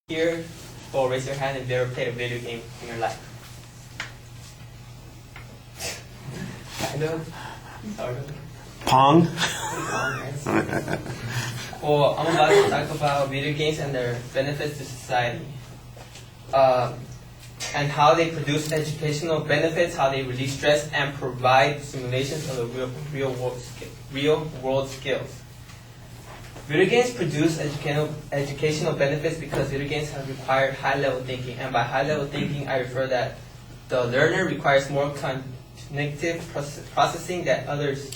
Here, or raise your hand if you ever played a video game in your life. Kind of, sort of. Pong? Well, I'm about to talk about video games and their benefits to society. And how they produce educational benefits, how they release stress, and provide simulations of the real world skills. Video games produce educational benefits because video games have required high-level thinking. And by high-level thinking, I refer that the learner requires more cognitive processing than others,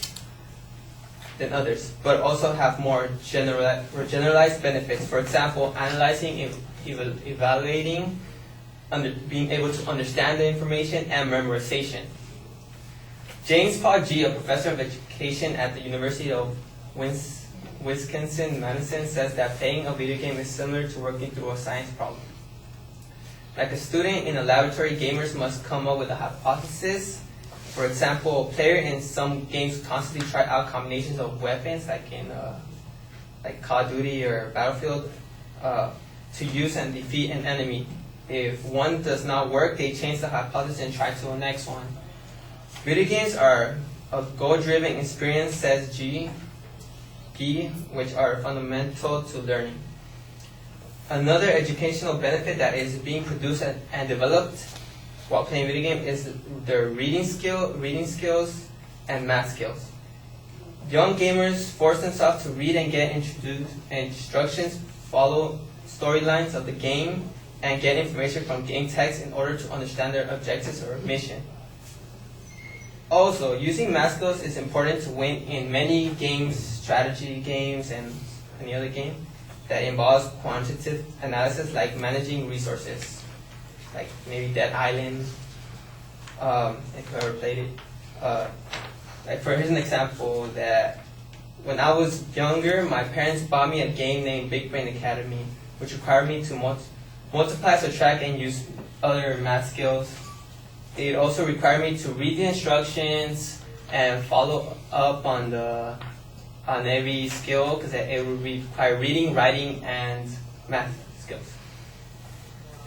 but also have more generalized benefits. For example, analyzing, evaluating, being able to understand the information, and memorization. James Paul G., a professor of education at the University of Wisconsin-Madison, says that playing a video game is similar to working through a science problem. Like a student in a laboratory, gamers must come up with a hypothesis. For example, a player in some games constantly try out combinations of weapons, like in Call of Duty or Battlefield, to use and defeat an enemy. If one does not work, they change the hypothesis and try to the next one. Video games are a goal-driven experience, says G, which are fundamental to learning. Another educational benefit that is being produced and developed while playing video game is their reading skills, and math skills. Young gamers force themselves to read and get instructions, follow storylines of the game, and get information from game text in order to understand their objectives or mission. Also, using math skills is important to win in many games, strategy games, and any other game that involves quantitative analysis, like managing resources, like maybe Dead Island, if you ever played it. Here's an example that when I was younger, my parents bought me a game named Big Brain Academy, which required me to multiply, subtract, and use other math skills. It also required me to read the instructions and follow up on every skill, because it would require reading, writing, and math skills.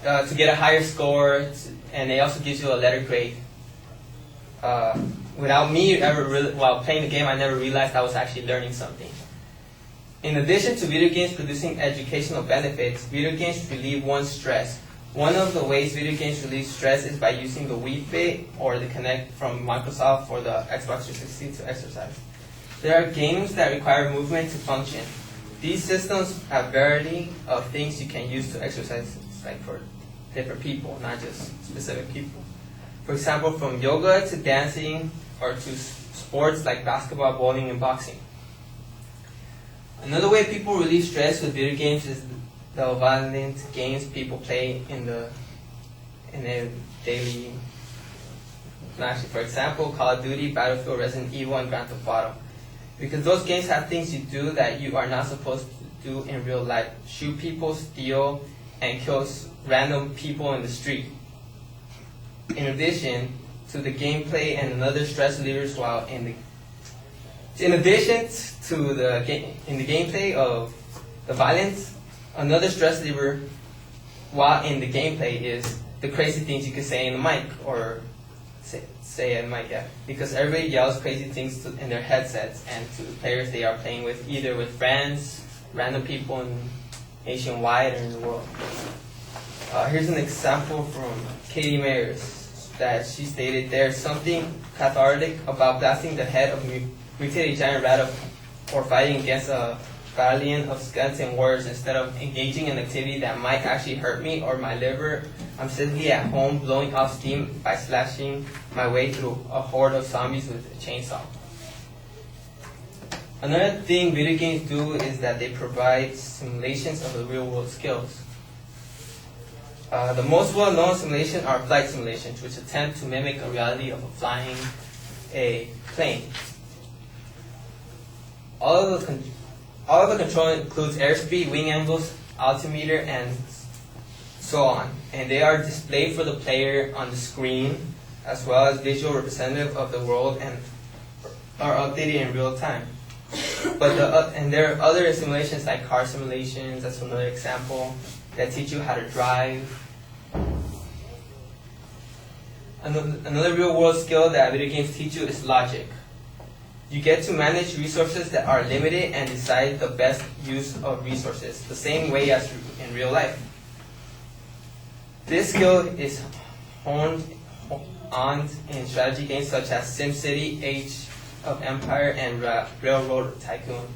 To get a higher score, and it also gives you a letter grade. Without me while playing the game, I never realized I was actually learning something. In addition to video games producing educational benefits, video games relieve one's stress. One of the ways video games relieve stress is by using the Wii Fit or the Kinect from Microsoft for the Xbox 360 to exercise. There are games that require movement to function. These systems have variety of things you can use to exercise, like for different people, not just specific people. For example, from yoga to dancing or to sports like basketball, bowling, and boxing. Another way people relieve stress with video games is the violent games people play in their daily. Actually, for example, Call of Duty, Battlefield, Resident Evil, and Grand Theft Auto. Because those games have things you do that you are not supposed to do in real life. Shoot people, steal, and kill random people in the street. In addition to the gameplay and another stress relievers while in addition to the gameplay of the violence, another stress reliever while in the gameplay is the crazy things you can say in the mic, or say in the mic, yeah. Because everybody yells crazy things in their headsets and to the players they are playing with, either with friends, random people nationwide, or in the world. Here's an example from Katie Mayers that she stated, "There's something cathartic about blasting the head of a mutated giant rat or fighting against a battalion of skeleton warriors instead of engaging in an activity that might actually hurt me or my liver. I'm simply at home blowing off steam by slashing my way through a horde of zombies with a chainsaw." Another thing video games do is that they provide simulations of the real world skills. The most well-known simulations are flight simulations, which attempt to mimic a reality of flying a plane. All of the control includes airspeed, wing angles, altimeter, and so on. And they are displayed for the player on the screen, as well as visual representative of the world, and are updated in real time. And there are other simulations like car simulations, that's another example. that teach you how to drive. Another real-world skill that video games teach you is logic. You get to manage resources that are limited and decide the best use of resources, the same way as in real life. This skill is honed on in strategy games such as SimCity, Age of Empire, and Railroad Tycoon.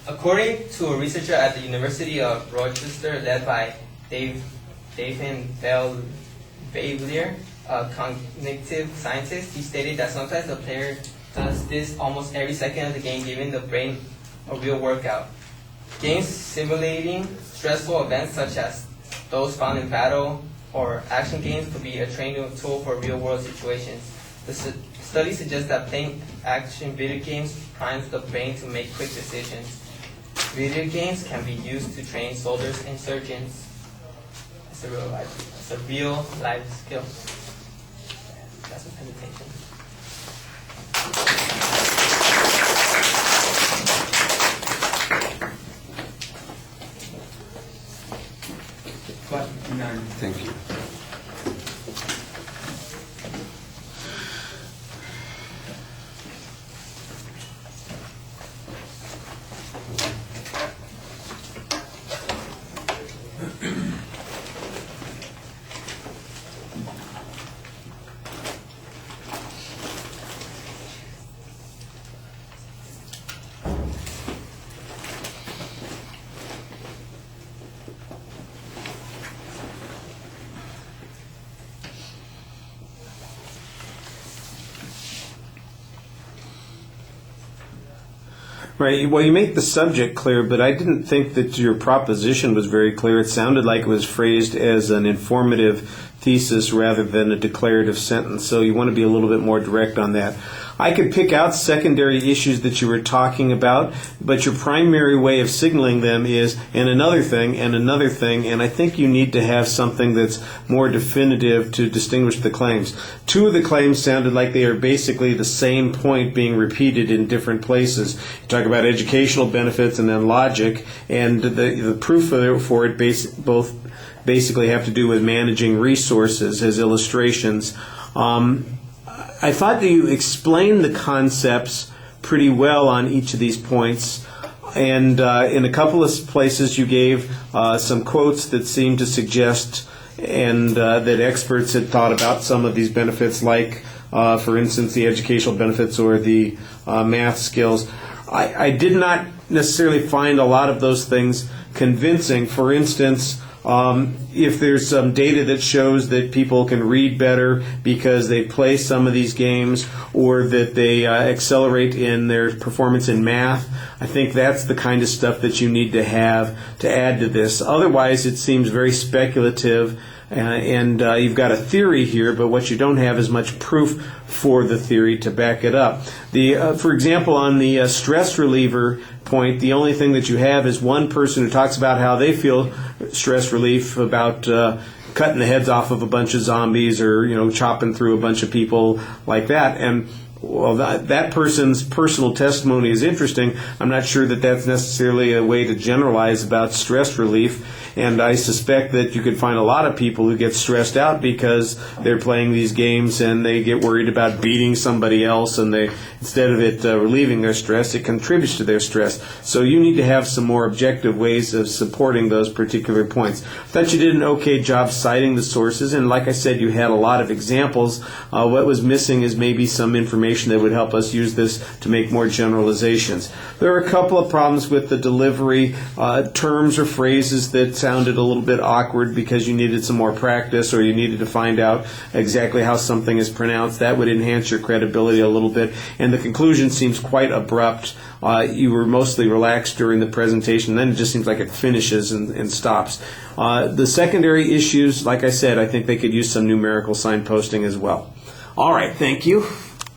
According to a researcher at the University of Rochester led by David Bavelier, a cognitive scientist, he stated that sometimes the player does this almost every second of the game, giving the brain a real workout. Games simulating stressful events such as those found in battle or action games could be a training tool for real-world situations. The study suggests that playing action video games primes the brain to make quick decisions. Video games can be used to train soldiers and surgeons. It's a real life skill. That's a presentation. Thank you. Right. Well, you make the subject clear, but I didn't think that your proposition was very clear. It sounded like it was phrased as an informative thesis rather than a declarative sentence. So you want to be a little bit more direct on that. I could pick out secondary issues that you were talking about, but your primary way of signaling them is and another thing, and I think you need to have something that's more definitive to distinguish the claims. Two of the claims sounded like they are basically the same point being repeated in different places. You talk about educational benefits and then logic, and the proof for it both basically have to do with managing resources as illustrations. I thought that you explained the concepts pretty well on each of these points, and in a couple of places you gave some quotes that seemed to suggest and that experts had thought about some of these benefits, like, for instance, the educational benefits or the math skills. I did not necessarily find a lot of those things convincing. For instance, if there's some data that shows that people can read better because they play some of these games, or that they accelerate in their performance in math, I think that's the kind of stuff that you need to have to add to this. Otherwise, it seems very speculative, and you've got a theory here, but what you don't have is much proof for the theory to back it up. For example, on the stress reliever point, the only thing that you have is one person who talks about how they feel stress relief about cutting the heads off of a bunch of zombies, or chopping through a bunch of people like that. And well, that person's personal testimony is interesting. I'm not sure that that's necessarily a way to generalize about stress relief. And I suspect that you could find a lot of people who get stressed out because they're playing these games and they get worried about beating somebody else, and they, instead of it relieving their stress, it contributes to their stress. So you need to have some more objective ways of supporting those particular points. I thought you did an okay job citing the sources, and like I said, you had a lot of examples. What was missing is maybe some information that would help us use this to make more generalizations. There are a couple of problems with the delivery, terms or phrases that sounded a little bit awkward because you needed some more practice, or you needed to find out exactly how something is pronounced. That would enhance your credibility a little bit. And the conclusion seems quite abrupt. You were mostly relaxed during the presentation, then it just seems like it finishes and stops. The secondary issues, like I said, I think they could use some numerical signposting as well. All right, thank you.